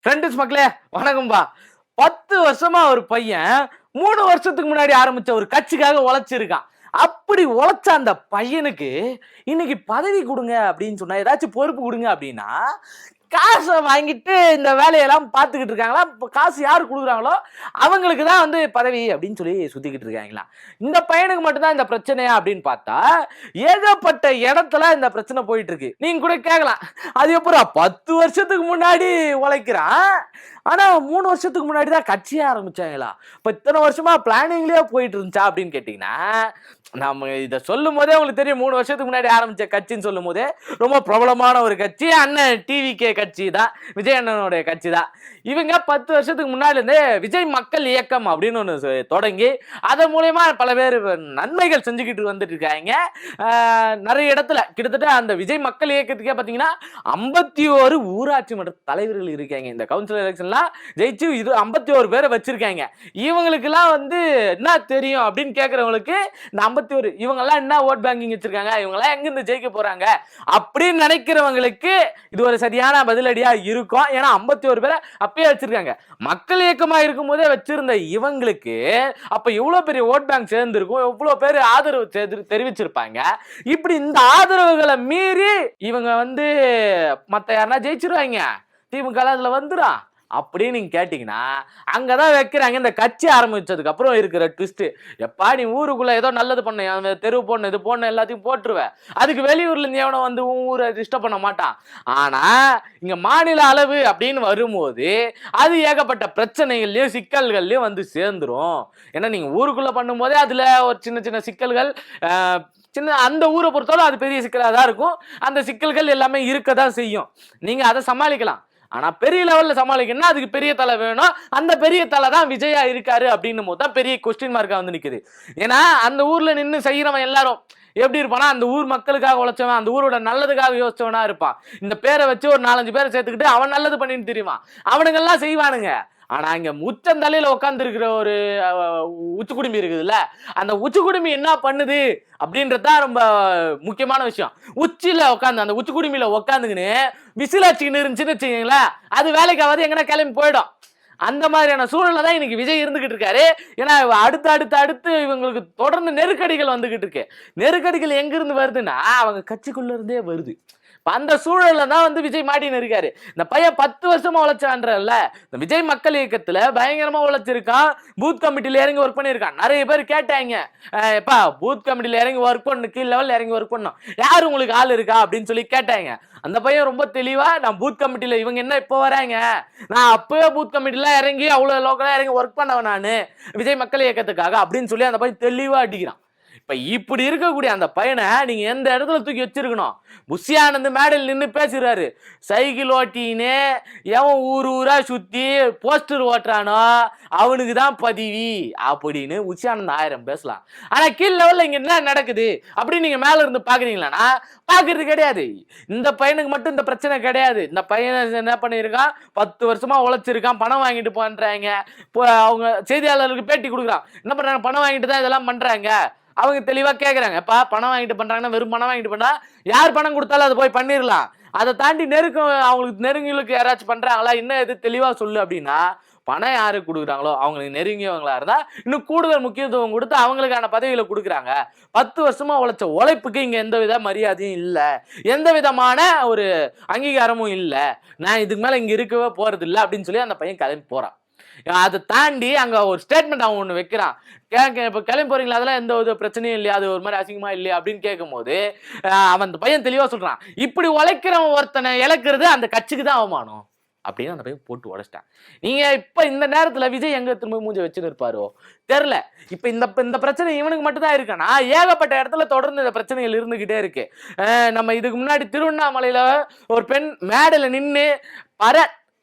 Friends மக்களே வணக்கம்பா. 10 வருஷமா ஒரு பையன் 3 வருஷத்துக்கு முன்னாடி ஆரம்பிச்ச ஒரு கட்சிக்காக உழைச்சிருக்கான். அப்படி உழைச்ச அந்த பையனுக்கு இன்னைக்கு பதவி கொடுங்க அப்படின்னு சொன்னா, ஏதாச்சும் பொறுப்பு கொடுங்க அப்படின்னா, காசை வாங்கிட்டு இந்த வேலையெல்லாம் பார்த்துக்கிட்டு இருக்காங்களா. காசு யாரு கொடுக்குறாங்களோ அவங்களுக்கு தான் வந்து பதவி அப்படின்னு சொல்லி சுத்திக்கிட்டு இருக்காங்களா. இந்த பையனுக்கு மட்டும்தான் இந்த பிரச்சனையா அப்படின்னு பார்த்தா, ஏகப்பட்ட இடத்துல இந்த பிரச்சனை போயிட்டு இருக்கு. நீங்க கூட கேட்கலாம், அது எப்பறம் 10 வருஷத்துக்கு முன்னாடி உழைக்கிறான், ஆனா 3 வருஷத்துக்கு முன்னாடி தான் கட்சியே ஆரம்பிச்சாங்களா, இப்ப இத்தனை வருஷமா பிளானிங்லயே போயிட்டு இருந்துச்சா அப்படின்னு கேட்டீங்கன்னா, நம்ம இதை சொல்லும் போதே உங்களுக்கு தெரியும். 3 வருஷத்துக்கு முன்னாடி ஆரம்பிச்ச கட்சின்னு சொல்லும் போதே ரொம்ப பிரபலமான ஒரு கட்சி அண்ணன் டிவிகே கட்சி தான், விஜய் அண்ணனுடைய கட்சி தான். இவங்க 10 வருஷத்துக்கு முன்னாடி இருந்தே விஜய் மக்கள் இயக்கம் அப்படின்னு ஒன்று தொடங்கி அதன் மூலயமா பல பேர் நன்மைகள் செஞ்சுக்கிட்டு வந்துட்டு இருக்காங்க. நிறைய இடத்துல கிட்டத்தட்ட அந்த விஜய் மக்கள் இயக்கத்துக்கே பார்த்தீங்கன்னா 51 ஊராட்சி மன்ற தலைவர்கள் இருக்காங்க. இந்த கவுன்சிலர் எலெக்ஷன்லாம் ஜெயிச்சு இது 51 பேரை வச்சிருக்காங்க. இவங்களுக்கெல்லாம் வந்து என்ன தெரியும் அப்படின்னு கேட்கறவங்களுக்கு, இந்த 51 இவங்க எல்லாம் என்ன ஓட் பேங்கிங் வச்சிருக்காங்க, இவங்க எல்லாம் எங்க இருந்து ஜெயிக்க போறாங்க அப்படின்னு நினைக்கிறவங்களுக்கு இது ஒரு சரியான பதிலடியா இருக்கும். ஏன்னா 51 பேரை அப்பயே வச்சிருக்காங்க. மக்கள் இயக்கமா இருக்கும் போதே வச்சிருந்த இவங்களுக்கு அப்ப எவ்வளவு பெரிய ஓட் பேங்க் சேர்ந்திருக்கும், எவ்வளவு பேர் ஆதரவு தெரிவிச்சிருப்பாங்க. இப்படி இந்த ஆதரவுகளை மீறி இவங்க வந்து மத்த யாருன்னா ஜெயிச்சிருவாங்க, திமுக அதுல வந்துடும் அப்படின்னு நீங்க கேட்டீங்கன்னா, அங்கதான் வைக்கிறாங்க இந்த கட்சி ஆரம்பிச்சதுக்கு அப்புறம் இருக்கிற ட்விஸ்ட். எப்பா நீ ஊருக்குள்ள ஏதோ நல்லது பண்ண, தெருவு போடணும், இது போடணும், எல்லாத்தையும் போட்டுருவேன். அதுக்கு வெளியூர்ல இருந்து எவனோ வந்து ஊரை டிஸ்டர்ப் பண்ண மாட்டான். ஆனா இங்க மாநில அளவு அப்படின்னு வரும்போது அது ஏகப்பட்ட பிரச்சனைகள்லயும் சிக்கல்கள்லயும் வந்து சேர்ந்துரும். ஏன்னா நீங்க ஊருக்குள்ள பண்ணும் போதே அதுல ஒரு சின்ன சின்ன சிக்கல்கள், சின்ன அந்த ஊரை பொறுத்தவரை அது பெரிய சிக்கலாக தான் இருக்கும். அந்த சிக்கல்கள் எல்லாமே இருக்கதான் செய்யும். நீங்க அதை சமாளிக்கலாம். ஆனா பெரிய லெவல்ல சமாளிக்கணும்னா அதுக்கு பெரிய தலை வேணும். அந்த பெரிய தலை தான் விஜயா இருக்காரு அப்படின்னும் போது தான் பெரிய கொஸ்டின் மார்க்கா வந்து நிக்குது. ஏன்னா அந்த ஊர்ல நின்று செய்யறவன் எல்லாரும் எப்படி இருப்பானா, அந்த ஊர் மக்களுக்காக உழைச்சவன், அந்த ஊரோட நல்லதுக்காக யோசிச்சவனா இருப்பான். இந்த பேரை வச்சு ஒரு 4-5 பேரை சேர்த்துக்கிட்டு அவன் நல்லது பண்ணிட்டு தெரியுமா, அவனுங்கெல்லாம் செய்வானுங்க. ஆனா இங்க உச்சந்தலையில உட்கார்ந்து இருக்கிற ஒரு உச்சுக்குடுமி இருக்குதுல்ல, அந்த உச்சுக்குடுமி என்ன பண்ணுது அப்படின்றதுதான் ரொம்ப முக்கியமான விஷயம். உச்சியில உட்காந்து அந்த உச்சுக்குடுமியில உட்காந்துக்கின்னு விசிலாச்சின்னு இருந்துச்சுன்னு வச்சுக்கீங்களேன், அது வேலைக்காவது எங்கன்னா கிளம்பி போயிடும். அந்த மாதிரியான சூழ்நிலை தான் இன்னைக்கு விஜய் இருந்துகிட்டு இருக்காரு. ஏன்னா அடுத்து இவங்களுக்கு தொடர்ந்து நெருக்கடிகள் வந்துகிட்டு இருக்கு. நெருக்கடிகள் எங்க இருந்து வருதுன்னா அவங்க கட்சிக்குள்ள இருந்தே வருது. அந்த சூழல்ல தான் வந்து விஜய் மாட்டின்னு இருக்காரு. இந்த பையன் 10 வருஷமா உழைச்சான்றல்ல, இந்த விஜய் மக்கள் இயக்கத்துல பயங்கரமா உழைச்சிருக்கான். பூத் கமிட்டில இறங்கி ஒர்க் பண்ணிருக்கான். நிறைய பேர் கேட்டாங்க, எப்பா பூத் கமிட்டில இறங்கி ஒர்க் பண்ணு, கீழ் லெவல்ல இறங்கி ஒர்க் பண்ணும், யாரு உங்களுக்கு ஆள் இருக்கா அப்படின்னு சொல்லி கேட்டாங்க. அந்த பையன் ரொம்ப தெளிவா, நான் பூத் கமிட்டில இவங்க என்ன இப்போ வராங்க, நான் அப்பவே பூத் கமிட்டில இறங்கி அவ்வளவு லோக்கலா இறங்கி ஒர்க் பண்ணவன் நானு விஜய் மக்கள் இயக்கத்துக்காக அப்படின்னு சொல்லி அந்த பையன் தெளிவா அடிக்கிறான். இப்ப இப்படி இருக்கக்கூடிய அந்த பையனை நீங்க எந்த இடத்துல தூக்கி வச்சிருக்கணும்? புஷியானந்த் மேடையில் நின்று பேசுறாரு, சைக்கிள் ஓட்டினே எவன் ஊரா சுத்தி போஸ்டர் ஓட்டுறானோ அவனுக்கு தான் பதவி அப்படின்னு உஷியானந்த் 1000 பேசலாம். ஆனா கீழ் லெவல்ல இங்க என்ன நடக்குது அப்படின்னு நீங்க மேல இருந்து பாக்குறீங்களானா பாக்குறது கிடையாது. இந்த பையனுக்கு மட்டும் இந்த பிரச்சனை கிடையாது. இந்த பையன் என்ன பண்ணிருக்கான், 10 வருஷமா உழைச்சிருக்கான், பணம் வாங்கிட்டு போன்றாங்க. அவங்க செய்தியாளர்களுக்கு பேட்டி கொடுக்குறான், என்ன பண்றாங்க, பணம் வாங்கிட்டு தான் இதெல்லாம் பண்றாங்க. அவங்க தெளிவா கேக்குறாங்க, எப்பா பணம் வாங்கிட்டு பண்றாங்கன்னா வெறும் பணம் வாங்கிட்டு பண்ணா யார் பணம் கொடுத்தாலும் அதை போய் பண்ணிடலாம், அதை தாண்டி அவங்களுக்கு நெருங்கிகளுக்கு யாராச்சும் பண்றாங்களா, இன்னும் எது தெளிவா சொல்லு அப்படின்னா, பணம் யாருக்கு கொடுக்குறாங்களோ அவங்களுக்கு நெருங்கியவங்களா இருந்தா இன்னும் கூடுதல் முக்கியத்துவம் கொடுத்து அவங்களுக்கான பதவிகளை கொடுக்குறாங்க. 10 வருஷமா உழைச்ச உழைப்புக்கு இங்க எந்த வித மரியாதையும் இல்லை, எந்த விதமான ஒரு அங்கீகாரமும் இல்லை, நான் இதுக்கு மேல இங்க இருக்கவே போறது இல்லை அப்படின்னு சொல்லி அந்த பையன் கிளம்பி போறான். அதை தாண்டி அங்க ஒரு ஸ்டேட்மெண்ட் அவன் ஒண்ணு வைக்கிறான். இப்ப கிளம்பி போறீங்களா, அதெல்லாம் எந்த ஒரு பிரச்சனையும் இல்லையா, அது ஒரு மாதிரி அசிங்கமா இல்லையா அப்படின்னு கேட்கும் போது அவன் அந்த பையன் தெளிவா சொல்றான், இப்படி உழைக்கிறவன் ஒருத்தனை இழக்கிறது அந்த கட்சிக்கு தான் அவமானம் அப்படின்னு அந்த பையன் போட்டு உடைச்சிட்டான். நீங்க இப்ப இந்த நேரத்துல விஜய் எங்க திரும்ப மூஞ்ச வச்சுன்னு இருப்பாரோ தெரியல. இப்ப இந்த பிரச்சனை இவனுக்கு மட்டும் தான் இருக்கானா, ஏகப்பட்ட இடத்துல தொடர்ந்து இந்த பிரச்சனைகள் இருந்துகிட்டே இருக்கு. நம்ம இதுக்கு முன்னாடி திருவண்ணாமலையில ஒரு பெண் மேடையில நின்று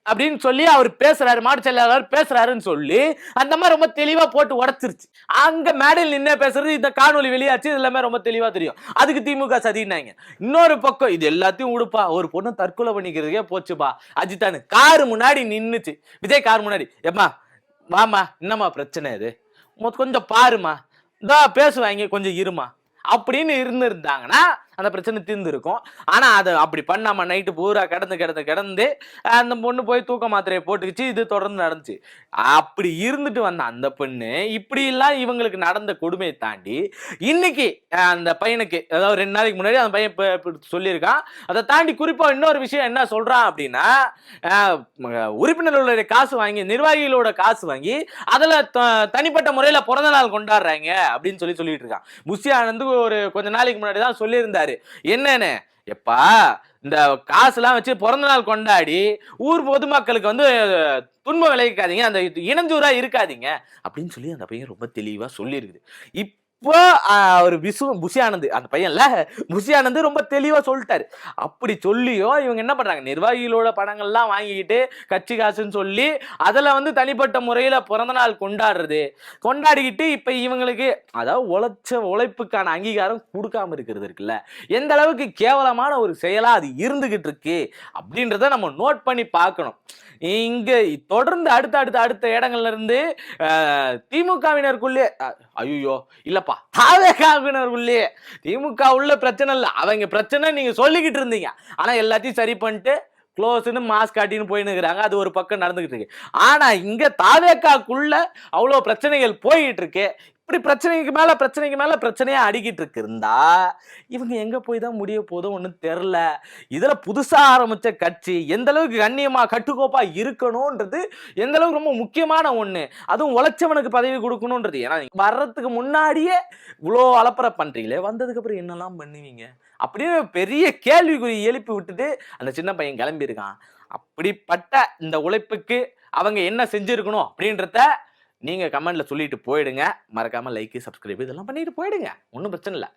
அப்படின்னு சொல்லி அவர் பேசுறாரு, மாடு செல்லாளர் பேசுறாருன்னு சொல்லி அந்த மாதிரி ரொம்ப தெளிவா போட்டு உடைச்சிருச்சு. அங்க மேடையில் நின்று பேசுறது, இந்த காணொலி வெளியாச்சு, இது எல்லாமே ரொம்ப தெளிவா தெரியும். அதுக்கு திமுக சதினாங்க. இன்னொரு பக்கம் இது எல்லாத்தையும் உடுப்பா, ஒரு பொண்ணு தற்கொலை பண்ணிக்கிறதுக்கே போச்சுப்பா அஜித்தானு காரு முன்னாடி நின்னுச்சு, விஜய் கார் முன்னாடி, ஏம்மா வாமா என்னம்மா பிரச்சனை இது, கொஞ்சம் பாருமா, இதா பேசுவாங்க கொஞ்சம் இருமா அப்படின்னு இருந்திருந்தாங்கன்னா அந்த பிரச்சனை தீர்ந்து இருக்கும். ஆனா அது அப்படி பண்ணாம நைட்டு பூரா கிடந்து அந்த பொண்ணு போய் தூக்க மாத்திரையை போட்டுக்கிச்சு. இது தொடர்ந்து நடந்துச்சு. அப்படி இருந்துட்டு வந்த அந்த பொண்ணு இப்படி எல்லாம் இவங்களுக்கு நடந்த கொடுமையை தாண்டி இன்னைக்கு அந்த பையனுக்கு அதாவது 2 நாளைக்கு முன்னாடி அந்த பையன் சொல்லியிருக்கான். அதை தாண்டி குறிப்பா இன்னொரு விஷயம் என்ன சொல்றான் அப்படின்னா, உறுப்பினர்களுடைய காசு வாங்கி நிர்வாகிகளோட காசு வாங்கி அதுல தனிப்பட்ட முறையில பிறந்த நாள் கொண்டாடுறாங்க அப்படின்னு சொல்லிட்டு இருக்கான். புஷி ஆனந்த் ஒரு கொஞ்ச நாளைக்கு முன்னாடி தான் சொல்லியிருந்தாரு. என்னன்னு எப்பா இந்த காசுலாம் வச்சு பிறந்த நாள் கொண்டாடி ஊர் பொதுமக்களுக்கு வந்து துன்பம் விளைவிக்காதீங்க, அந்த இனஞ்சூரா இருக்காதீங்க அப்படின்னு சொல்லி அந்த பையன் ரொம்ப தெளிவா சொல்லியிருக்குது. இப்போ ஒரு புஷி ஆனந்த் அந்த பையன்ல புஷி ஆனந்த் ரொம்ப தெளிவா சொல்லிட்டாரு. அப்படி சொல்லியோ இவங்க என்ன பண்றாங்க, நிர்வாகிகளோட பணங்கள்லாம் வாங்கிக்கிட்டு கட்சி காசுன்னு சொல்லி அதுல வந்து தனிப்பட்ட முறையில பிறந்த நாள் கொண்டாடிக்கிட்டு இப்ப இவங்களுக்கு அதாவது உழைப்புக்கான அங்கீகாரம் கொடுக்காம இருக்கிறது இருக்குல்ல, எந்த அளவுக்கு கேவலமான ஒரு செயலா அது இருந்துகிட்டு இருக்கு அப்படின்றத நம்ம நோட் பண்ணி பார்க்கணும். இங்க தொடர்ந்து அடுத்த இடங்கள்ல இருந்து திமுகவினருக்குள்ளே ஐயோ இல்லப்பா தாவேகாவினருக்குள்ளே திமுக உள்ள பிரச்சனை இல்ல, அவங்க பிரச்சனை நீங்க சொல்லிக்கிட்டு இருந்தீங்க, ஆனா எல்லாத்தையும் சரி பண்ணிட்டு க்ளோஸ்னு மாஸ்க் காட்டின்னு போயின்னு இருக்கிறாங்க. அது ஒரு பக்கம் நடந்துகிட்டு இருக்கு. ஆனா இங்க தாவேகாக்குள்ள அவ்வளவு பிரச்சனைகள் போயிட்டு இருக்கு. இப்படி பிரச்சனைக்கு மேல பிரச்சனையா அடிக்கிட்டு இருக்கு இருந்தா இவங்க எங்க போய் தான் முடிய போதும் ஒன்றும் தெரியல. இதுல புதுசா ஆரம்பிச்ச கட்சி எந்த அளவுக்கு கண்ணியமா கட்டுக்கோப்பா இருக்கணும்ன்றது எந்த அளவுக்கு ரொம்ப முக்கியமான ஒண்ணு. அதுவும் உழைச்சவனுக்கு பதவி கொடுக்கணும்ன்றது. ஏன்னா வர்றதுக்கு முன்னாடியே இவ்வளோ அலப்பறை பண்றீங்களே, வந்ததுக்கு அப்புறம் என்னெல்லாம் பண்ணுவீங்க அப்படின்னு பெரிய கேள்விக்குறி எழுப்பி விட்டுட்டு அந்த சின்ன பையன் கிளம்பி இருக்கான். அப்படிப்பட்ட இந்த உழைப்புக்கு அவங்க என்ன செஞ்சிருக்கணும் அப்படின்றத நீங்க கமெண்ட்ல சொல்லிட்டு போயிடுங்க. மறக்காம லைக், சப்ஸ்கிரைப் இதெல்லாம் பண்ணிட்டு போயிடுங்க. ஒன்றும் பிரச்சனை இல்லை.